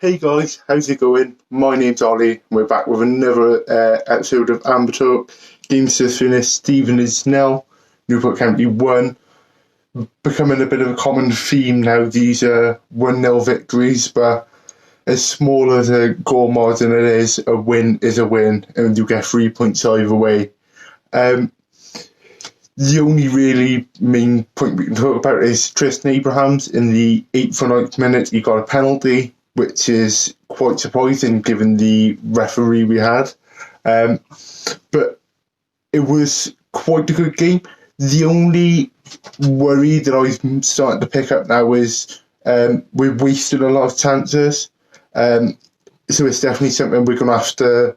Hey guys, how's it going? My name's Ollie. We're back with another episode of Amber Talk. Games just finished. Stevenage nil, Newport County 1. Becoming a bit of a common theme now. These are 1-0 victories, but as small as a goal margin it is a win, and you get 3 points either way. The only really main point we can talk about is Tristan Abrahams in the 8th or 9th minute. He got a penalty, which is quite surprising given the referee we had. But it was quite a good game. The only worry that I'm starting to pick up now is we're wasting a lot of chances. So it's definitely something we're going to have to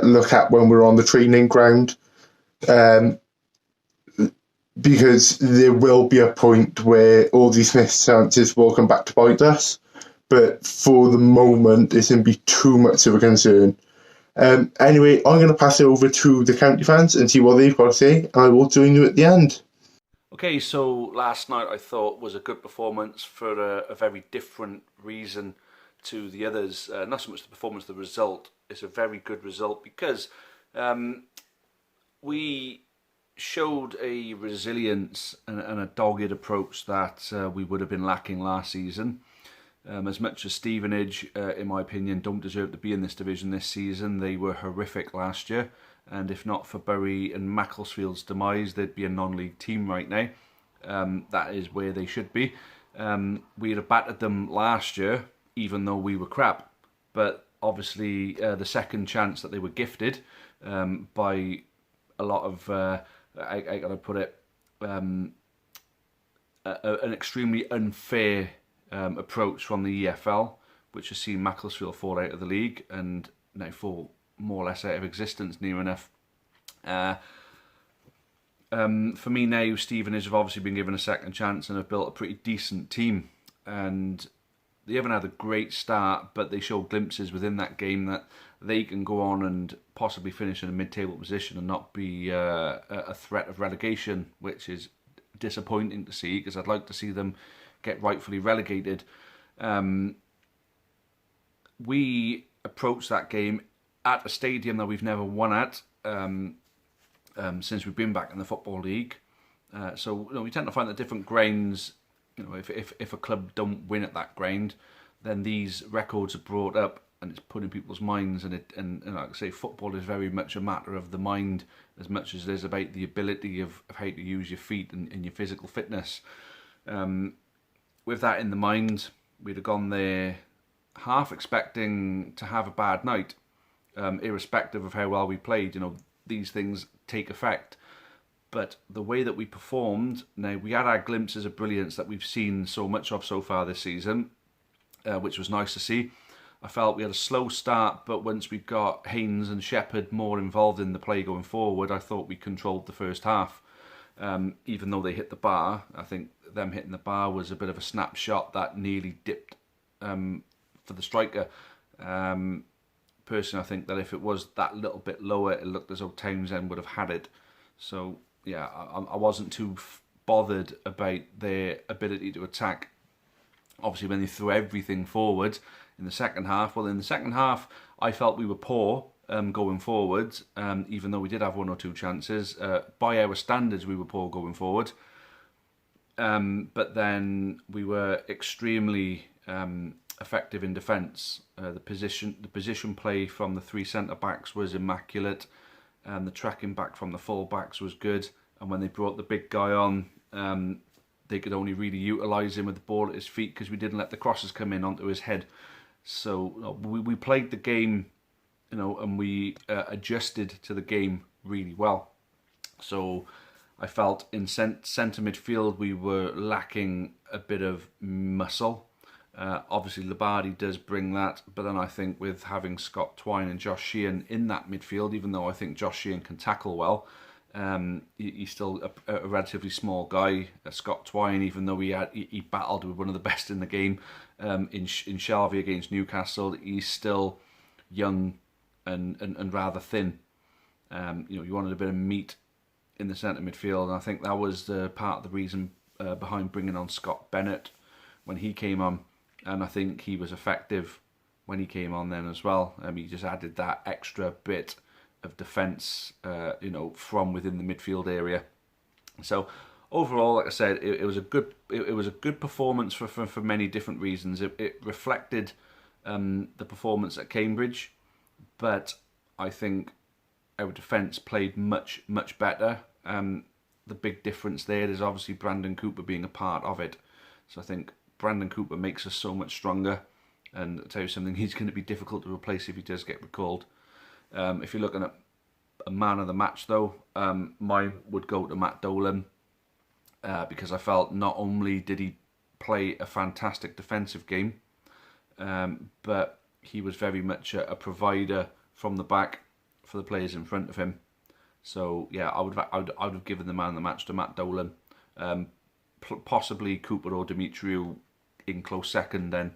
look at when we're on the training ground. Because there will be a point where all these missed chances will come back to bite us. But for the moment, it shouldn't be too much of a concern. Anyway, I'm going to pass it over to the county fans and see what they've got to say, and I will join you at the end. Okay, so last night I thought was a good performance for a very different reason to the others. Not so much the performance, the result. It's a very good result because we showed a resilience and a dogged approach that we would have been lacking last season. As much as Stevenage, in my opinion, don't deserve to be in this division this season, they were horrific last year, and if not for Bury and Macclesfield's demise, they'd be a non-league team right now. That is where they should be. We'd have battered them last year, even though we were crap, but obviously the second chance that they were gifted by a lot of I gotta put it, an extremely unfair approach from the EFL, which has seen Macclesfield fall out of the league and now fall more or less out of existence near enough. For me now, Stevenage have obviously been given a second chance and have built a pretty decent team, and they haven't had a great start, but they show glimpses within that game that they can go on and possibly finish in a mid-table position and not be a threat of relegation, which is disappointing to see because I'd like to see them get rightfully relegated. We approached that game at a stadium that we've never won at since we've been back in the Football League. So we tend to find that different grounds, if a club don't win at that ground, then these records are brought up and it's put in people's minds. And like I say, football is very much a matter of the mind as much as it is about the ability of how to use your feet and your physical fitness. With that in the mind, we'd have gone there half expecting to have a bad night, irrespective of how well we played. These things take effect. But the way that we performed, now we had our glimpses of brilliance that we've seen so much of so far this season, which was nice to see. I felt we had a slow start, but once we got Haynes and Shepherd more involved in the play going forward, I thought we controlled the first half. Even though they hit the bar, I think them hitting the bar was a bit of a snapshot that nearly dipped for the striker. Personally, I think that if it was that little bit lower, it looked as though Townsend would have had it. So, yeah, I wasn't too bothered about their ability to attack. Obviously, when they threw everything forward in the second half, I felt we were poor going forward, even though we did have one or two chances. By our standards, we were poor going forward. But then we were extremely effective in defence. The position play from the three centre-backs was immaculate. The tracking back from the full-backs was good. And when they brought the big guy on, they could only really utilise him with the ball at his feet because we didn't let the crosses come in onto his head. So we played the game, and we adjusted to the game really well. So I felt in centre midfield we were lacking a bit of muscle. Obviously Labardi does bring that, but then I think with having Scott Twine and Josh Sheehan in that midfield, even though I think Josh Sheehan can tackle well, he's still a relatively small guy. Scott Twine, even though he battled with one of the best in the game in Shelby against Newcastle, he's still young and rather thin. You wanted a bit of meat in the centre midfield, and I think that was part of the reason behind bringing on Scott Bennett when he came on, and I think he was effective when he came on then as well. He just added that extra bit of defence, from within the midfield area. So overall, like I said, it was a good performance for many different reasons. It reflected the performance at Cambridge, but I think our defence played much better. The big difference there is obviously Brandon Cooper being a part of it. So I think Brandon Cooper makes us so much stronger. And I'll tell you something, he's going to be difficult to replace if he does get recalled. If you're looking at a man of the match, though, mine would go to Matt Dolan, because I felt not only did he play a fantastic defensive game, but he was very much a provider from the back for the players in front of him. So yeah, I would have given the man of the match to Matt Dolan. Possibly Cooper or Demetriou in close second then.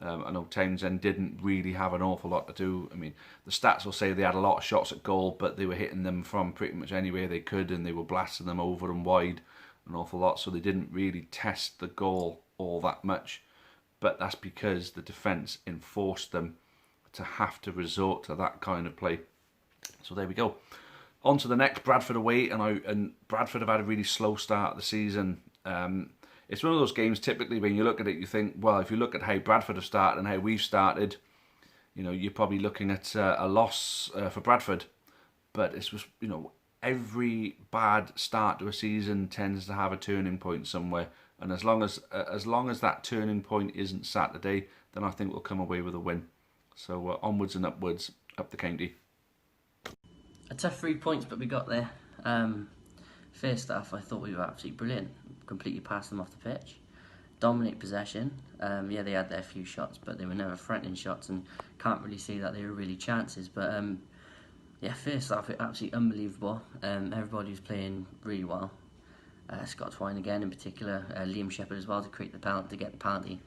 I know Townsend didn't really have an awful lot to do. I mean, the stats will say they had a lot of shots at goal, but they were hitting them from pretty much anywhere they could, and they were blasting them over and wide an awful lot, so they didn't really test the goal all that much. But that's because the defence enforced them to have to resort to that kind of play. So there we go. On to the next, Bradford away, and Bradford have had a really slow start of the season. It's one of those games, typically, when you look at it, you think, well, if you look at how Bradford have started and how we've started, you're probably looking at a loss for Bradford. But it's just, every bad start to a season tends to have a turning point somewhere. And as long as that turning point isn't Saturday, then I think we'll come away with a win. So onwards and upwards, up the county. A tough 3 points, but we got there. First half, I thought we were absolutely brilliant. Completely passed them off the pitch. Dominate possession. Yeah, they had their few shots, but they were never threatening shots, and can't really say that they were really chances. But yeah, first half, absolutely unbelievable. Everybody was playing really well. Scott Twine again, in particular. Liam Shepherd as well to get the penalty.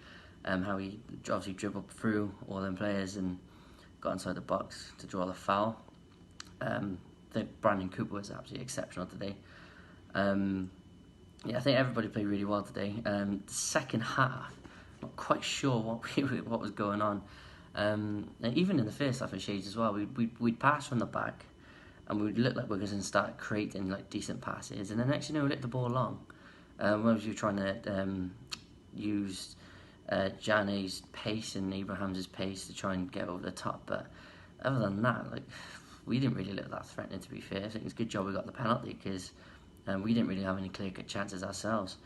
How he obviously dribbled through all them players and got inside the box to draw the foul. Brandon Cooper was absolutely exceptional today. Yeah, I think everybody played really well today. The second half, not quite sure what was going on. And even in the first half of shades as well, we'd pass from the back, and we'd look like we were going to start creating like decent passes, and then next we let the ball along. Whereas you were trying to use Jane's pace and Abraham's pace to try and get over the top, but other than that, we didn't really look that threatening, to be fair. I think it's a good job we got the penalty, because we didn't really have any clear-cut chances ourselves.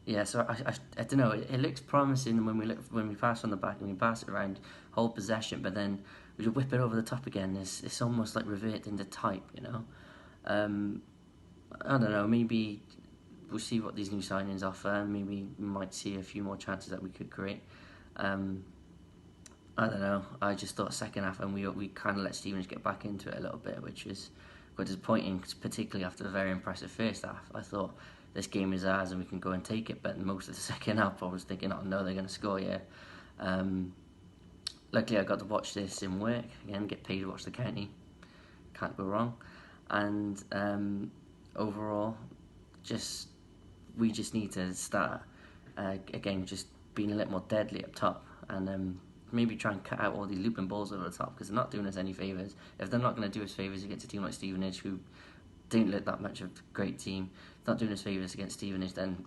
Yeah, so I don't know. It looks promising when we pass on the back and we pass it around, hold possession, but then we just whip it over the top again. It's almost like reverting to type, I don't know. Maybe we'll see what these new signings offer. Maybe we might see a few more chances that we could create. I don't know. I just thought second half, and we kind of let Stevenage get back into it a little bit, which is quite disappointing, particularly after the very impressive first half. I thought this game is ours and we can go and take it, but most of the second half I was thinking, oh no, they're going to score, yeah. Luckily I got to watch this in work, again, get paid to watch the county, can't go wrong. And overall, we just need to start, again, just being a little more deadly up top, and maybe try and cut out all these looping balls over the top, because they're not doing us any favours. If they're not going to do us favours against a team like Stevenage, who didn't look that much of a great team, if they're not doing us favours against Stevenage, then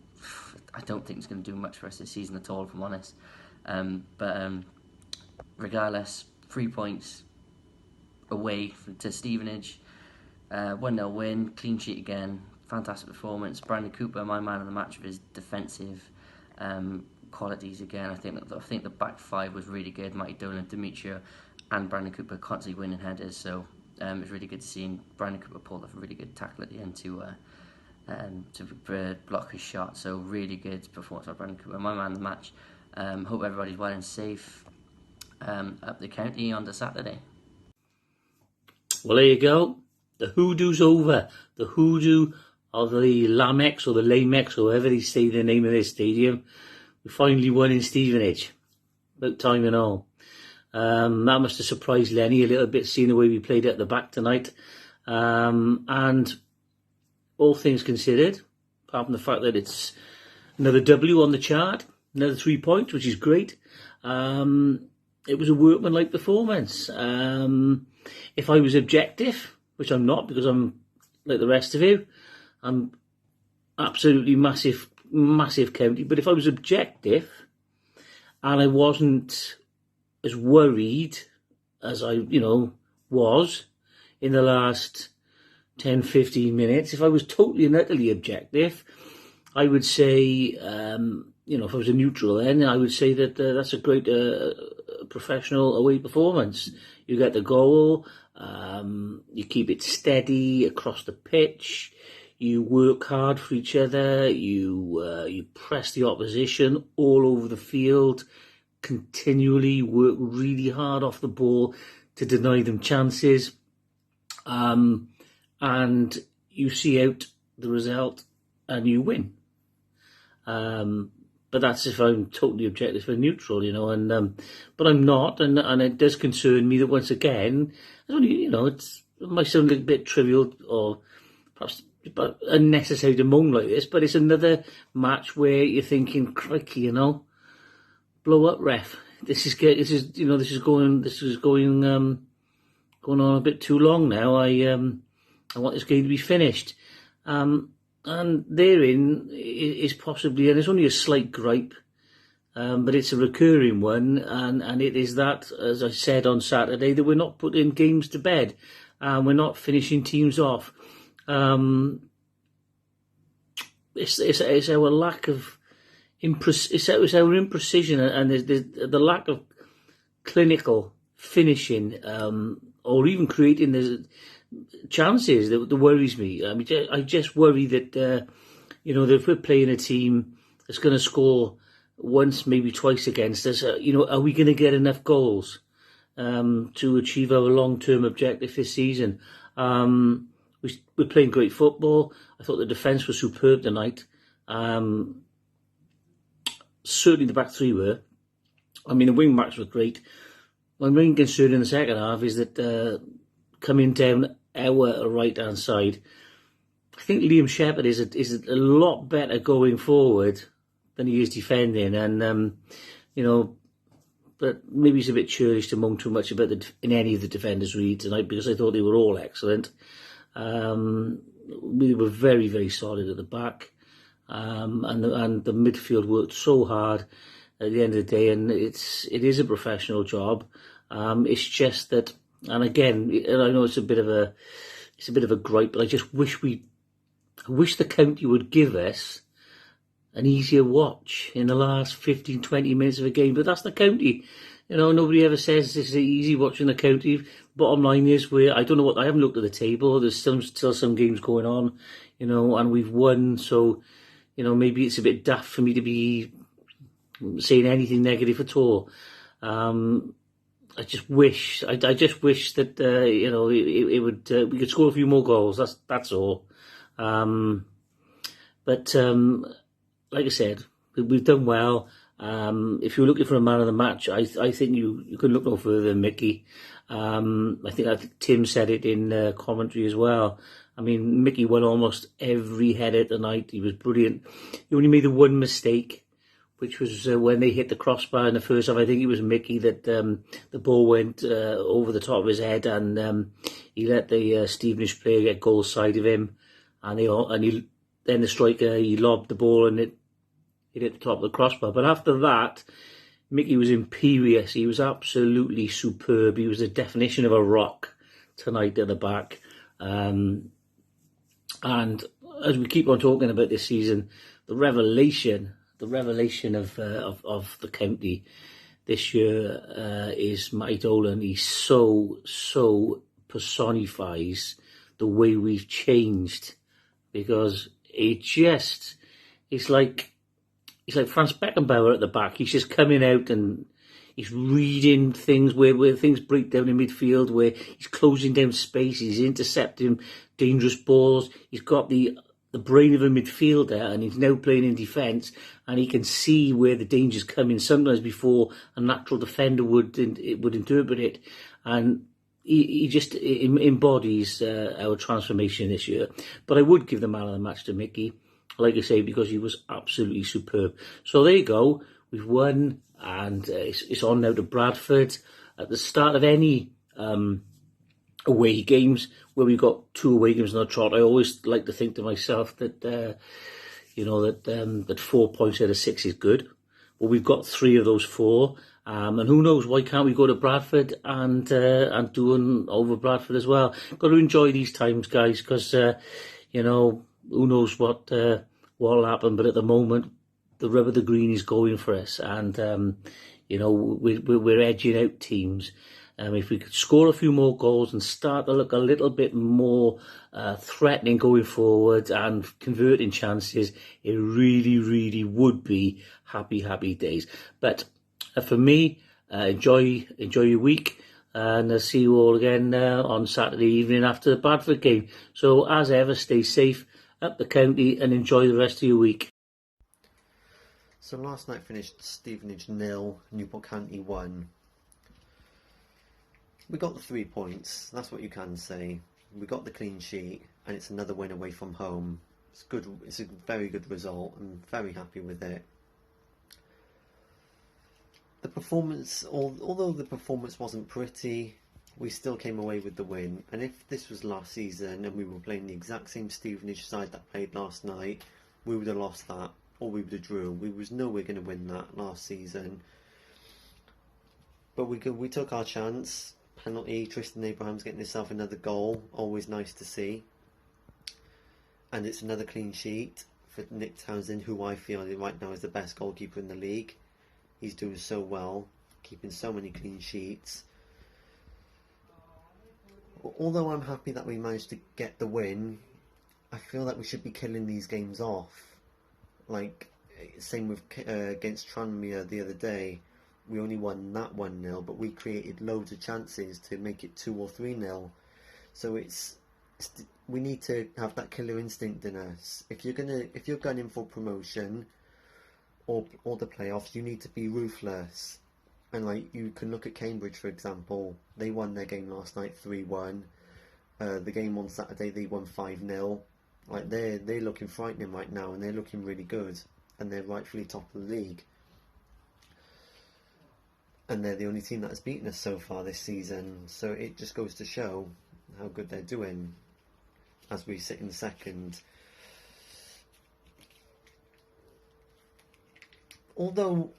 I don't think it's going to do much for us this season at all, if I'm honest. But regardless, 3 points away to Stevenage, 1-0 win, clean sheet again, fantastic performance. Brandon Cooper, my man of the match, with his defensive qualities again. I think the back five was really good. Matty Dolan, Demetriou, and Brandon Cooper constantly winning headers. So it was really good to see. And Brandon Cooper pulled off a really good tackle at the end to block his shot. So really good performance by Brandon Cooper. My man of the match. Hope everybody's well and safe up the county on the Saturday. Well, there you go. The hoodoo's over. The hoodoo of the Lamex or the Lamex, or whatever they say the name of their stadium. We finally won in Stevenage. About time and all. That must have surprised Lenny a little bit, seeing the way we played at the back tonight. And all things considered, apart from the fact that it's another W on the chart, another 3 points, which is great. It was a workmanlike performance. If I was objective, which I'm not because I'm like the rest of you, I'm absolutely massive county. But if I was objective and I wasn't as worried as I, was in the last 10, 15 minutes, if I was totally and utterly objective, I would say, if I was a neutral then, I would say that that's a great professional away performance. You get the goal, you keep it steady across the pitch, you work hard for each other, you press the opposition all over the field, continually work really hard off the ball to deny them chances, and you see out the result and you win. But that's if I'm totally objective and neutral, but I'm not, and it does concern me that once again, it might sound a bit trivial or perhaps unnecessary to moan like this, but it's another match where you're thinking, crikey, blow up, ref. This is going on a bit too long now. I want this game to be finished. And therein is possibly, and it's only a slight gripe, but it's a recurring one, and it is that, as I said on Saturday, that we're not putting games to bed, and we're not finishing teams off. It's our lack of it's our imprecision, and the lack of clinical finishing, or even creating the chances that worries me. I mean, I just worry that that if we're playing a team that's going to score once, maybe twice against us, are we going to get enough goals to achieve our long-term objective this season? We're playing great football. I thought the defence was superb tonight. Certainly the back three were. I mean, the wing backs were great. My main concern in the second half is that coming down our right-hand side, I think Liam Shepherd is a lot better going forward than he is defending, and but maybe it's a bit churlish to moan too much about in any of the defenders really tonight, because I thought they were all excellent. We were very, very solid at the back, and the midfield worked so hard at the end of the day, and it is a professional job. It's just that. And again, I know it's a bit of a gripe, but I just wish the county would give us an easier watch in the last 15, 20 minutes of a game. But that's the county. Nobody ever says this is easy watching the county. Bottom line is, I haven't looked at the table. There's still some games going on, and we've won. So, maybe it's a bit daft for me to be saying anything negative at all. I just wish that it would we could score a few more goals. That's all. But like I said, we've done well. If you're looking for a man of the match, I think you can look no further than Mickey. I think Tim said it in commentary as well. I mean, Mickey won almost every header tonight. He was brilliant. He only made the one mistake, which was when they hit the crossbar in the first half. I think it was Mickey that the ball went over the top of his head, and he let the Stevenage player get goal side of him, and then the striker, he lobbed the ball and it hit the top of the crossbar. But after that, Mickey was imperious. He was absolutely superb. He was the definition of a rock tonight at the back. And as we keep on talking about this season, the revelation of the county this year is Matty Dolan. He so personifies the way we've changed, because it's like Franz Beckenbauer at the back. He's just coming out and he's reading things where things break down in midfield, where he's closing down space, he's intercepting dangerous balls. He's got the brain of a midfielder, and he's now playing in defence, and he can see where the danger's coming sometimes before a natural defender would interpret it. And he just embodies our transformation this year. But I would give the man of the match to Mickey, like I say, because he was absolutely superb. So there you go. We've won. and it's on now to Bradford. At the start of any away games, where we've got 2 away games on the trot, I always like to think to myself that that 4 points out of 6 is good. Well, we've got 3 of those 4, and who knows? Why can't we go to Bradford and do an over Bradford as well? Got to enjoy these times, guys, because who knows what'll happen. But at the moment, the rub of the green is going for us, and we're edging out teams. If we could score a few more goals and start to look a little bit more threatening going forward and converting chances, it really, really would be happy days. But for me, enjoy your week, and I'll see you all again on Saturday evening after the Bradford game. So as ever, stay safe, up the county, and enjoy the rest of your week. So last night finished Stevenage 0, Newport County 1. We got the 3 points, that's what you can say. We got the clean sheet, and it's another win away from home. It's good. It's a very good result. I'm very happy with it. The performance, although the performance wasn't pretty, we still came away with the win. And if this was last season and we were playing the exact same Stevenage side that played last night, we would have lost that, or we would have drew. We was nowhere going to win that last season. But we took our chance. Penalty, Tristan Abrahams getting himself another goal, always nice to see. And it's another clean sheet for Nick Townsend, who I feel right now is the best goalkeeper in the league. He's doing so well, keeping so many clean sheets. Although I'm happy that we managed to get the win, I feel that we should be killing these games off. Like, same with against Tranmere the other day. We only won that 1-0, but we created loads of chances to make it 2 or 3-0. So we need to have that killer instinct in us. If you're gunning for promotion or the playoffs, you need to be ruthless. And like, you can look at Cambridge, for example. They won their game last night 3-1. The game on Saturday they won 5-0. Like, they're looking frightening right now, and they're looking really good, and they're rightfully top of the league. And they're the only team that has beaten us so far this season. So it just goes to show how good they're doing as we sit in second. Although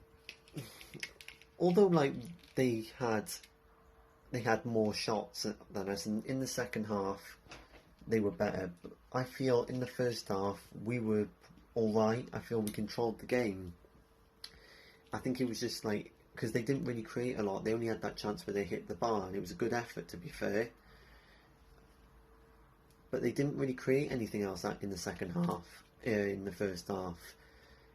like they had more shots than us, and in the second half they were better. But I feel in the first half we were alright. I feel we controlled the game. I think it was just like, because they didn't really create a lot. They only had that chance where they hit the bar, and it was a good effort, to be fair. But they didn't really create anything else in the second half, in the first half.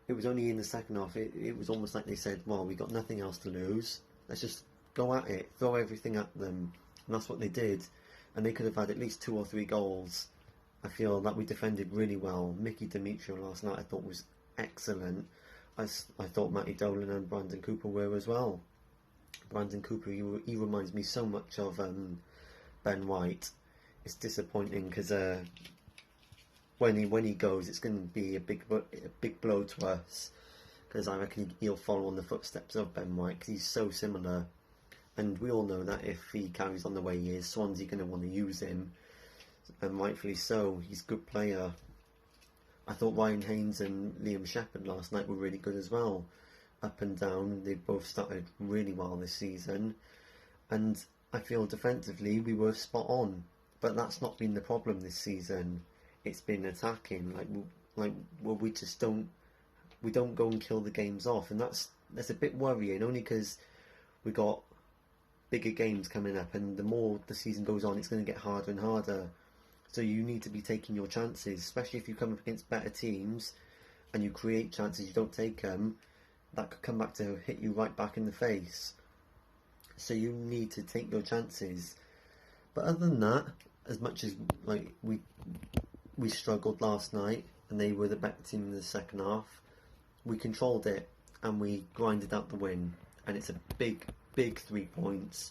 It was only in the second half, it was almost like they said, well, we got nothing else to lose. Let's just go at it, throw everything at them. And that's what they did. And they could have had at least 2 or 3 goals. I feel that we defended really well. Mickey Demetrio last night I thought was excellent. I thought Matty Dolan and Brandon Cooper were as well. Brandon Cooper, he reminds me so much of Ben White. It's disappointing because when he goes, it's going to be a big blow to us, because I reckon he'll follow on the footsteps of Ben White, because he's so similar. And we all know that if he carries on the way he is, Swansea are going to want to use him, and rightfully so. He's a good player. I thought Ryan Haynes and Liam Shepherd last night were really good as well. Up and down, they both started really well this season. And I feel defensively we were spot on. But that's not been the problem this season. It's been attacking. We just don't go and kill the games off. And that's a bit worrying, only because we got bigger games coming up. And the more the season goes on, it's going to get harder and harder. So you need to be taking your chances, especially if you come up against better teams and you create chances, you don't take them, that could come back to hit you right back in the face. So you need to take your chances. But other than that, as much as like we struggled last night and they were the better team in the second half, we controlled it and we grinded out the win. And it's a big 3 points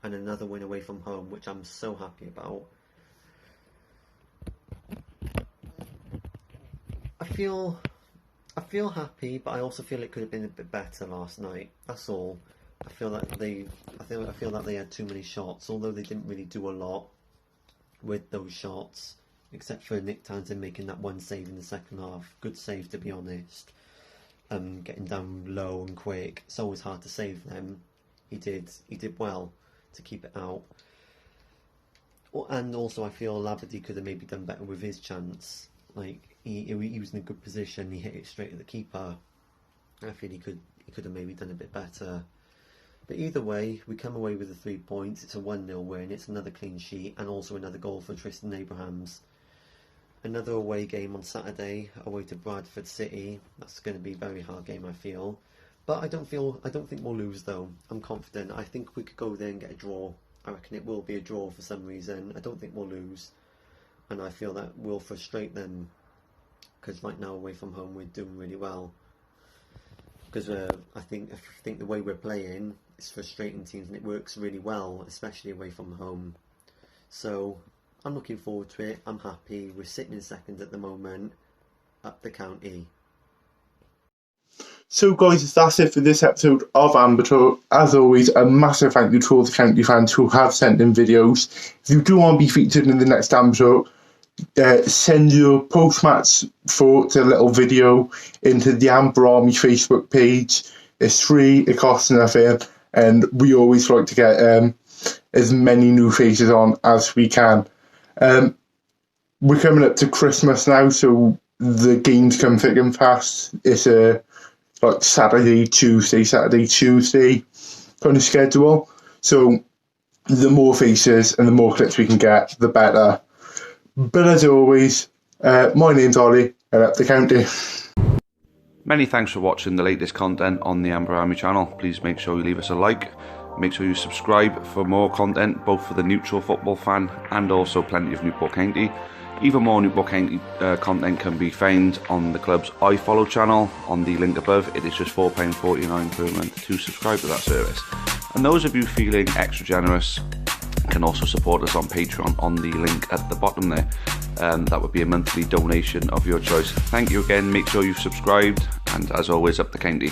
and another win away from home, which I'm so happy about. I feel happy, but I also feel it could have been a bit better last night. That's all. I feel that they had too many shots, although they didn't really do a lot with those shots, except for Nick Townsend making that one save in the second half. Good save, to be honest. Getting down low and quick. It's always hard to save them. He did well to keep it out. And also, I feel Labadie could have maybe done better with his chance. Like he was in a good position. He hit it straight at the keeper. I feel he could have maybe done a bit better. But either way, we come away with the 3 points. It's a 1-0 win. It's another clean sheet, and also another goal for Tristan Abrahams. Another away game on Saturday, away to Bradford City. That's going to be a very hard game, I feel. But I don't think we'll lose though. I'm confident. I think we could go there and get a draw. I reckon it will be a draw for some reason. I don't think we'll lose, and I feel that will frustrate them, because right now away from home we're doing really well. Because I think the way we're playing is frustrating teams, and it works really well, especially away from home. So I'm looking forward to it. I'm happy. We're sitting in second at the moment, up the county. So guys, that's it for this episode of Amber Talk. As always, a massive thank you to all the county fans who have sent in videos. If you do want to be featured in the next Amber Talk, send your post-match thoughts, a little video, into the Amber Army Facebook page. It's free, it costs nothing, and we always like to get as many new faces on as we can. We're coming up to Christmas now, so the games come thick and fast. It's like Saturday, Tuesday kind of schedule. So the more faces and the more clips we can get, the better. But as always, my name's Ollie, and up the county. Many thanks for watching the latest content on the Amber Army channel. Please make sure you leave us a like. Make sure you subscribe for more content, both for the neutral football fan and also plenty of Newport County. Even more Newport County content can be found on the club's iFollow channel on the link above. It is just £4.49 per month to subscribe to that service. And those of you feeling extra generous can also support us on Patreon on the link at the bottom there. That would be a monthly donation of your choice. Thank you again. Make sure you've subscribed, and as always, up the county.